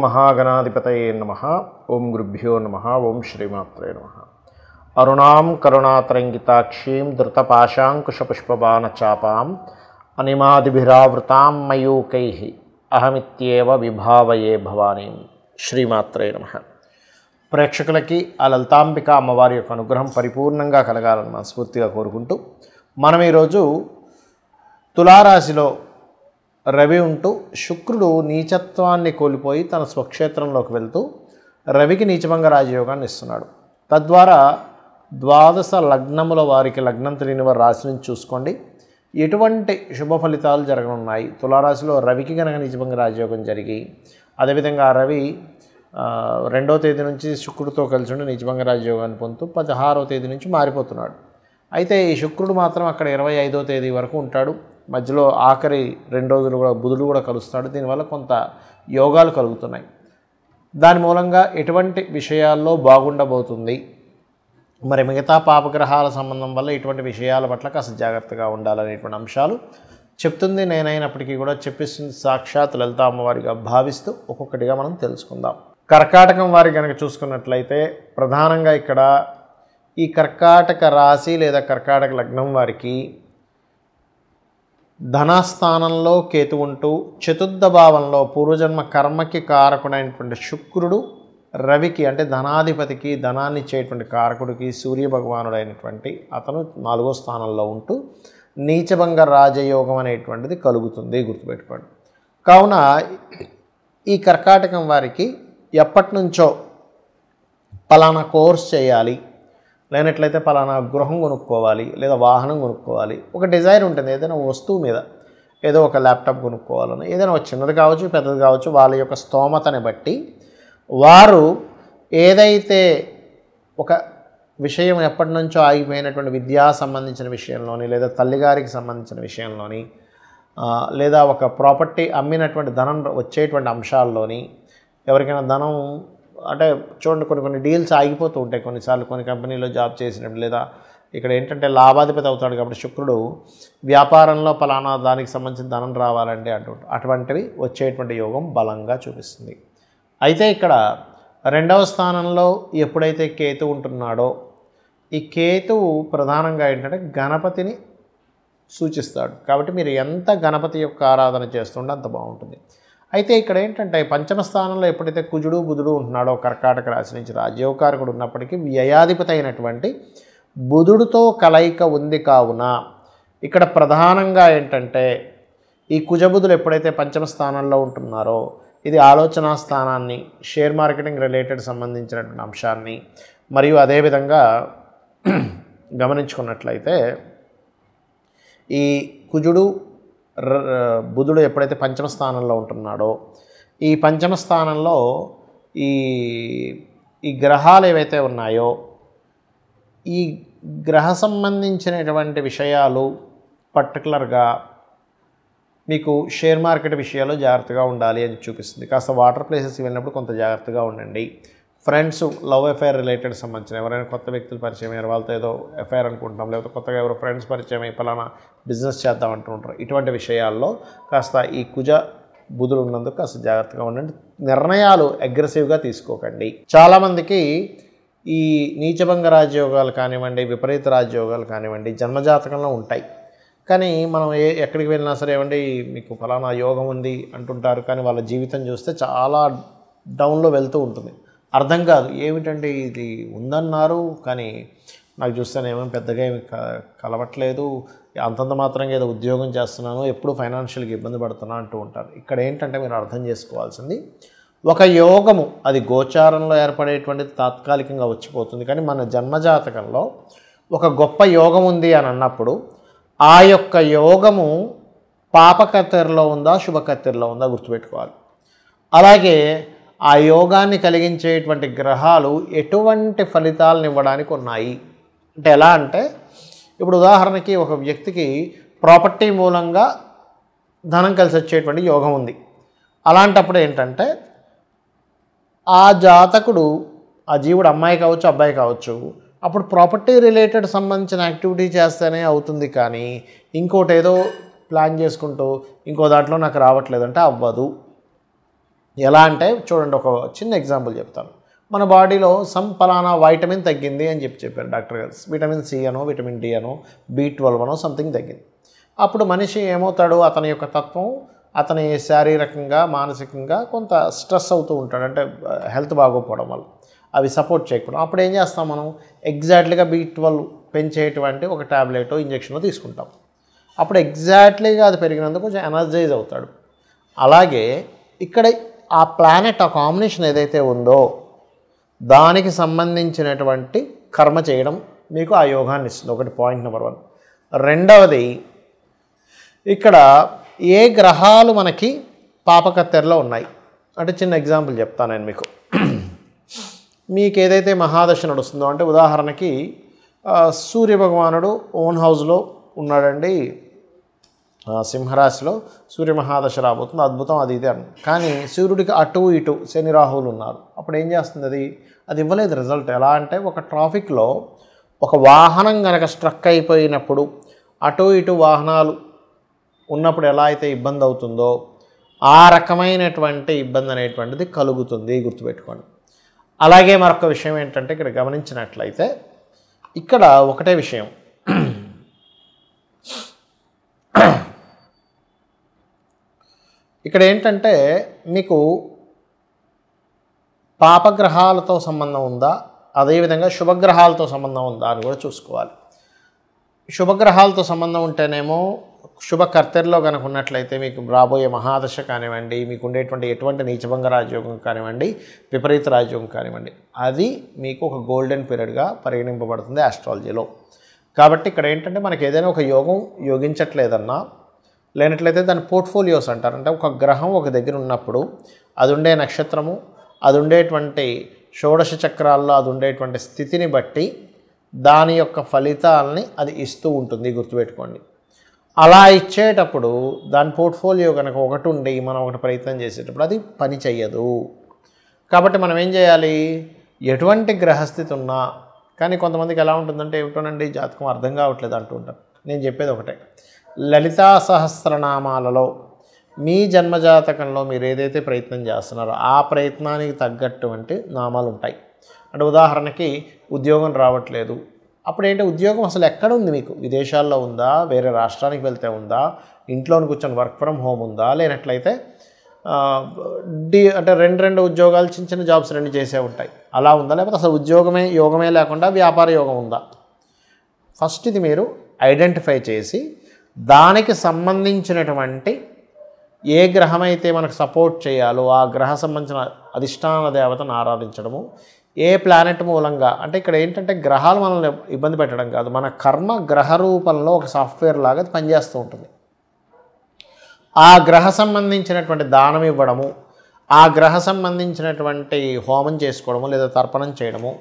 महागणाधिपतये नमः। ओं गुरुभ्यो नमः। ओं श्रीमात्रे नमः। अरुणां करुणातरङ्गिताक्षीं धृतपाशाङ्कुशपुष्पबाणचापाम् अनिमादिभिरावृतां मयूकैः अहमित्येव विभावये भवानीं। శ్రీమాత్రే నమః. ప్రేక్షకులకి ఆ లలితాంబిక అమ్మవారి యొక్క అనుగ్రహం పరిపూర్ణంగా కలగాలని మనస్ఫూర్తిగా కోరుకుంటూ మనం ఈరోజు తులారాశిలో రవి ఉంటూ శుక్రుడు నీచత్వాన్ని కోల్పోయి తన స్వక్షేత్రంలోకి వెళ్తూ రవికి నీచభంగ రాజయోగాన్ని ఇస్తున్నాడు. తద్వారా ద్వాదశ లగ్నముల వారికి లగ్నం తెలియని వారి రాశి నుంచి చూసుకోండి ఎటువంటి శుభ ఫలితాలు జరగనున్నాయి. తులారాశిలో రవికి కనుక నీచభంగ రాజయోగం జరిగి అదేవిధంగా రవి 2వ తేదీ నుంచి శుక్రుడితో కలిసి ఉండి నీచభంగ రాజయోగాన్ని పొందుతూ 16వ తేదీ నుంచి మారిపోతున్నాడు. అయితే ఈ శుక్రుడు మాత్రం అక్కడ 25వ తేదీ వరకు ఉంటాడు. మధ్యలో ఆఖరి 2 రోజులు కూడా బుధుడు కూడా కలుస్తాడు. దీనివల్ల కొంత యోగాలు కలుగుతున్నాయి. దాని మూలంగా ఎటువంటి విషయాల్లో బాగుండబోతుంది, మరి మిగతా పాపగ్రహాల సంబంధం వల్ల ఇటువంటి విషయాల పట్ల కాస్త జాగ్రత్తగా ఉండాలనేటువంటి అంశాలు చెప్తుంది. నేనైనప్పటికీ కూడా చెప్పిస్తుంది సాక్షాత్ లలిత అమ్మవారిగా భావిస్తూ ఒక్కొక్కటిగా మనం తెలుసుకుందాం. కర్కాటకం వారికి కనుక చూసుకున్నట్లయితే ప్రధానంగా ఇక్కడ ఈ కర్కాటక రాశి లేదా కర్కాటక లగ్నం వారికి ధనస్థానంలో కేతు ఉంటూ చతుర్థ భావంలో పూర్వజన్మ కర్మకి కారకుడైనటువంటి శుక్రుడు రవికి అంటే ధనాధిపతికి ధనాన్ని ఇచ్చేటువంటి కారకుడికి సూర్యభగవానుడైనటువంటి అతను 4వ స్థానంలో ఉంటూ నీచభంగ రాజయోగం అనేటువంటిది కలుగుతుంది, గుర్తుపెట్టుకోండి. కావున ఈ కర్కాటకం వారికి ఎప్పటి నుంచో పలానా కోర్స్ చేయాలి, లేనట్లయితే పలానా గృహం కొనుక్కోవాలి లేదా వాహనం కొనుక్కోవాలి, ఒక డిజైర్ ఉంటుంది. ఏదైనా వస్తువు మీద ఏదో ఒక ల్యాప్టాప్ కొనుక్కోవాలని, ఏదైనా ఒక చిన్నది కావచ్చు పెద్దది కావచ్చు, వాళ్ళ యొక్క స్తోమతని బట్టి వారు ఏదైతే ఒక విషయం ఎప్పటి నుంచో ఆగిపోయినటువంటి విద్యా సంబంధించిన విషయంలోని లేదా తల్లిగారికి సంబంధించిన విషయంలోని లేదా ఒక ప్రాపర్టీ అమ్మినటువంటి ధనం వచ్చేటువంటి అంశాల్లోని ఎవరికైనా ధనం అంటే చూడండి కొన్ని డీల్స్ ఆగిపోతూ ఉంటాయి కొన్నిసార్లు. కొన్ని కంపెనీలో జాబ్ చేసినప్పుడు లేదా ఇక్కడ ఏంటంటే లాభాధిపతి అవుతాడు కాబట్టి శుక్రుడు వ్యాపారంలో పలానా దానికి సంబంధించిన ధనం రావాలండి అటువంటివి వచ్చేటువంటి యోగం బలంగా చూపిస్తుంది. అయితే ఇక్కడ 2వ స్థానంలో ఎప్పుడైతే కేతు ఉంటున్నాడో ఈ కేతువు ప్రధానంగా ఏంటంటే గణపతిని సూచిస్తాడు. కాబట్టి మీరు ఎంత గణపతి యొక్క ఆరాధన చేస్తుంటే అంత బాగుంటుంది. అయితే ఇక్కడ ఏంటంటే 5వ స్థానంలో ఎప్పుడైతే కుజుడు బుధుడు ఉంటున్నాడో కర్కాటక రాశి నుంచి రాజ్యోకారకుడు ఉన్నప్పటికీ వ్యయాధిపతి అయినటువంటి బుధుడితో కలయిక ఉంది. కావున ఇక్కడ ప్రధానంగా ఏంటంటే ఈ కుజబుధులు ఎప్పుడైతే 5వ స్థానంలో ఉంటున్నారో ఇది ఆలోచన స్థానాన్ని, షేర్ మార్కెటింగ్ రిలేటెడ్ సంబంధించినటువంటి అంశాన్ని, మరియు అదేవిధంగా గమనించుకున్నట్లయితే ఈ కుజుడు బుధుడు ఎప్పుడైతే 5వ స్థానంలో ఉంటున్నాడో ఈ 5వ స్థానంలో ఈ గ్రహాలు ఏవైతే ఉన్నాయో ఈ గ్రహ సంబంధించినటువంటి విషయాలు పర్టికులర్గా మీకు షేర్ మార్కెట్ విషయాల్లో జాగ్రత్తగా ఉండాలి అని చూపిస్తుంది. కాస్త వాటర్ ప్లేసెస్ వెళ్ళినప్పుడు కొంత జాగ్రత్తగా ఉండండి. ఫ్రెండ్స్, లవ్ అఫైర్ రిలేటెడ్ సంబంధించిన ఎవరైనా కొత్త వ్యక్తులు పరిచయం అయ్యారు, వాళ్ళతో ఏదో అఫైర్ అనుకుంటాం, లేకపోతే కొత్తగా ఎవరో ఫ్రెండ్స్ పరిచయం అయ్యి పలానా బిజినెస్ చేద్దాం అంటుంటారు. ఇటువంటి విషయాల్లో కాస్త ఈ కుజ బుధులు ఉన్నందుకు కాస్త జాగ్రత్తగా ఉండండి. నిర్ణయాలు అగ్రెసివ్గా తీసుకోకండి. చాలామందికి ఈ నీచభంగ రాజయోగాలు కానివ్వండి, విపరీత రాజయోగాలు కానివ్వండి జన్మజాతకంలో ఉంటాయి. కానీ మనం ఎక్కడికి వెళ్ళినా సరే ఏమండి మీకు ఫలానా యోగం ఉంది అంటుంటారు, కానీ వాళ్ళ జీవితం చూస్తే చాలా డౌన్లో వెళ్తూ ఉంటుంది. అర్థం కాదు ఏమిటంటే ఇది ఉందన్నారు కానీ నాకు చూస్తేనేమో పెద్దగా ఏమి కలవట్లేదు, అంతంత మాత్రంగా ఏదో ఉద్యోగం చేస్తున్నాను, ఎప్పుడు ఫైనాన్షియల్గా ఇబ్బంది పడుతున్నా అంటూ ఉంటారు. ఇక్కడ ఏంటంటే మీరు అర్థం చేసుకోవాల్సింది ఒక యోగము అది గోచారంలో ఏర్పడేటువంటిది తాత్కాలికంగా వచ్చిపోతుంది. కానీ మన జన్మజాతకంలో ఒక గొప్ప యోగం ఉంది అని అన్నప్పుడు ఆ యొక్క యోగము పాపకత్తెరలో ఉందా శుభకత్తెరలో ఉందా గుర్తుపెట్టుకోవాలి. అలాగే ఆ యోగాన్ని కలిగించేటువంటి గ్రహాలు ఎటువంటి ఫలితాలను ఇవ్వడానికి ఉన్నాయి అంటే ఎలా అంటే ఇప్పుడు ఉదాహరణకి ఒక వ్యక్తికి ప్రాపర్టీ మూలంగా ధనం కలిసి వచ్చేటువంటి యోగం ఉంది. అలాంటప్పుడు ఏంటంటే ఆ జాతకుడు ఆ జీవుడు అమ్మాయి కావచ్చు అబ్బాయి కావచ్చు అప్పుడు ప్రాపర్టీ రిలేటెడ్ సంబంధించిన యాక్టివిటీ చేస్తేనే అవుతుంది. కానీ ఇంకోటి ఏదో ప్లాన్ చేసుకుంటూ ఇంకో దాంట్లో నాకు రావట్లేదంటే అవ్వదు. ఎలా అంటే చూడండి, ఒక చిన్న ఎగ్జాంపుల్ చెప్తాను. మన బాడీలో పలానా వైటమిన్ తగ్గింది అని చెప్పారు డాక్టర్ గారు. విటమిన్ సి అనో, విటమిన్ డి అనో, B12 అనో సంథింగ్ తగ్గింది. అప్పుడు మనిషి ఏమవుతాడు, అతని యొక్క తత్వం, అతని శారీరకంగా మానసికంగా కొంత స్ట్రెస్ అవుతూ ఉంటాడు. అంటే హెల్త్ బాగోకపోవడం వల్ల అవి సపోర్ట్ చేయకపోవడం. అప్పుడు ఏం చేస్తాం మనం, ఎగ్జాక్ట్లీగా B12 పెంచేటువంటి ఒక ట్యాబ్లెట్ ఇంజెక్షన్ తీసుకుంటాం. అప్పుడు ఎగ్జాక్ట్లీగా అది పెరిగినందుకు కొంచెం ఎనర్జైజ్ అవుతాడు. అలాగే ఇక్కడ ఆ ప్లానెట్, ఆ కాంబినేషన్ ఏదైతే ఉందో దానికి సంబంధించినటువంటి కర్మ చేయడం మీకు ఆ యోగాన్ని ఇస్తుంది. ఒకటి పాయింట్ నెంబర్ 1. రెండవది, ఇక్కడ ఏ గ్రహాలు మనకి పాపకత్తెరలో ఉన్నాయి అంటే చిన్న ఎగ్జాంపుల్ చెప్తాను నేను మీకు. మీకు ఏదైతే మహాదశ నడుస్తుందో, అంటే ఉదాహరణకి సూర్యభగవానుడు ఓన్ హౌస్లో ఉన్నాడండి, సింహరాశిలో సూర్య మహాదశ రాబోతుంది, అద్భుతం, అది ఇది అని. కానీ సూర్యుడికి అటు ఇటు శని రాహువులు ఉన్నారు. అప్పుడు ఏం చేస్తుంది, అది ఇవ్వలేదు రిజల్ట్. ఎలా అంటే, ఒక ట్రాఫిక్లో ఒక వాహనం కనుక స్ట్రక్ అయిపోయినప్పుడు అటు ఇటు వాహనాలు ఉన్నప్పుడు ఎలా అయితే ఇబ్బంది అవుతుందో ఆ రకమైనటువంటి ఇబ్బంది అనేటువంటిది కలుగుతుంది, గుర్తుపెట్టుకోండి. అలాగే మరొక విషయం ఏంటంటే, ఇక్కడ గమనించినట్లయితే ఇక్కడ ఒకటే విషయం, ఇక్కడ ఏంటంటే మీకు పాపగ్రహాలతో సంబంధం ఉందా, అదేవిధంగా శుభగ్రహాలతో సంబంధం ఉందా అని కూడా చూసుకోవాలి. శుభగ్రహాలతో సంబంధం ఉంటేనేమో శుభకర్తెరలో కనుక ఉన్నట్లయితే మీకు రాబోయే మహాదశ కానివ్వండి, మీకు ఉండేటువంటి ఎటువంటి నీచభంగ రాజయోగం కానివ్వండి, విపరీత రాజయోగం కానివ్వండి, అది మీకు ఒక గోల్డెన్ పీరియడ్గా పరిగణింపబడుతుంది ఆస్ట్రాలజీలో. కాబట్టి ఇక్కడ ఏంటంటే, మనకి ఏదైనా ఒక యోగం యోగించట్లేదన్నా, లేనట్లయితే దాని పోర్ట్ఫోలియోస్ అంటారు. అంటే ఒక గ్రహం ఒక దగ్గర ఉన్నప్పుడు అది ఉండే నక్షత్రము, అది ఉండేటువంటి షోడశ చక్రాల్లో అది ఉండేటువంటి స్థితిని బట్టి దాని యొక్క ఫలితాలని అది ఇస్తూ ఉంటుంది, గుర్తుపెట్టుకోండి. అలా ఇచ్చేటప్పుడు దాని పోర్ట్ఫోలియో కనుక ఒకటి ఉండి మనం ఒకటి ప్రయత్నం చేసేటప్పుడు అది పని చెయ్యదు. కాబట్టి మనం ఏం చేయాలి, ఎటువంటి గ్రహస్థితి ఉన్నా, కానీ కొంతమందికి ఎలా ఉంటుందంటే, ఏమిటోనండి జాతకం అర్థం కావట్లేదు అంటూ ఉంటారు. నేను చెప్పేది ఒకటే, లలితా సహస్రనామాలలో మీ జన్మజాతకంలో మీరు ఏదైతే ప్రయత్నం చేస్తున్నారో ఆ ప్రయత్నానికి తగ్గటువంటి నామాలు ఉంటాయి. అంటే ఉదాహరణకి ఉద్యోగం రావట్లేదు, అప్పుడు ఏంటి, ఉద్యోగం అసలు ఎక్కడ ఉంది మీకు, విదేశాల్లో ఉందా, వేరే రాష్ట్రానికి వెళ్తే ఉందా, ఇంట్లోని కూర్చొని వర్క్ ఫ్రమ్ హోమ్ ఉందా, లేనట్లయితే అంటే రెండు ఉద్యోగాలు, చిన్న చిన్న జాబ్స్ రెండు చేసే ఉంటాయి, అలా ఉందా, లేకపోతే అసలు ఉద్యోగమే యోగమే లేకుండా వ్యాపార యోగం ఉందా. ఫస్ట్ ఇది మీరు ఐడెంటిఫై చేసి దానికి సంబంధించినటువంటి ఏ గ్రహం అయితే మనకు సపోర్ట్ చేయాలో ఆ గ్రహ సంబంధించిన అధిష్టాన దేవతను ఆరాధించడము, ఏ ప్లానెట్ మూలంగా, అంటే ఇక్కడ ఏంటంటే గ్రహాలు మనల్ని ఇబ్బంది పెట్టడం కాదు, మన కర్మ గ్రహ రూపంలో ఒక సాఫ్ట్వేర్ లాగా పనిచేస్తూ ఉంటుంది. ఆ గ్రహ సంబంధించినటువంటి దానం ఇవ్వడము, ఆ గ్రహ సంబంధించినటువంటి హోమం చేసుకోవడము లేదా తర్పణం చేయడము,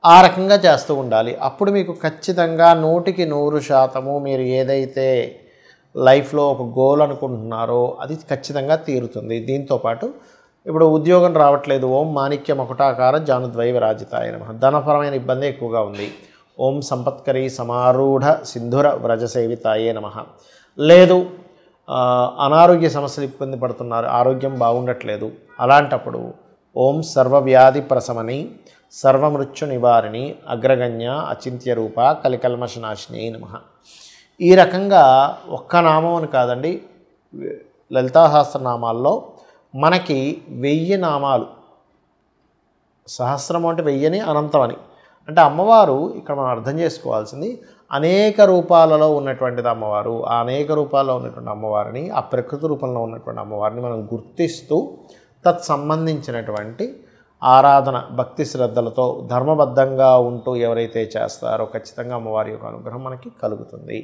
ఆ రకంగా చేస్తూ ఉండాలి. అప్పుడు మీకు ఖచ్చితంగా 100% మీరు ఏదైతే లైఫ్లో ఒక గోల్ అనుకుంటున్నారో అది ఖచ్చితంగా తీరుతుంది. దీంతోపాటు ఇప్పుడు ఉద్యోగం రావట్లేదు, ఓం మాణిక్య మకుటాకార జానుద్వయ విరాజితాయ నమః. ధనపరమైన ఇబ్బంది ఎక్కువగా ఉంది, ఓం సంపత్కరీ సమారూఢ సింధుర వ్రజసేవితాయే నమః. లేదు, అనారోగ్య సమస్యలు ఇబ్బంది పడుతున్నారు, ఆరోగ్యం బాగుండట్లేదు, అలాంటప్పుడు ఓం సర్వవ్యాధి ప్రశమని సర్వమృత్యు నివారిణి అగ్రగణ్య అచింత్య రూప కలికల్మషనాశిని నమః. ఈ రకంగా ఒక్క నామం అని కాదండి, లలితా సహస్రనామాల్లో మనకి 1000 నామాలు, సహస్రం అంటే 1000 అనంతం అని. అంటే అమ్మవారు ఇక్కడ మనం అర్థం చేసుకోవాల్సింది, అనేక రూపాలలో ఉన్నటువంటిది అమ్మవారు. ఆ అనేక రూపాల్లో ఉన్నటువంటి అమ్మవారిని, ఆ ప్రకృతి రూపంలో ఉన్నటువంటి అమ్మవారిని మనం గుర్తిస్తూ తత్సంబంధించినటువంటి ఆరాధన భక్తి శ్రద్ధలతో ధర్మబద్ధంగా ఉంటూ ఎవరైతే చేస్తారో ఖచ్చితంగా అమ్మవారి యొక్క అనుగ్రహం మనకి కలుగుతుంది.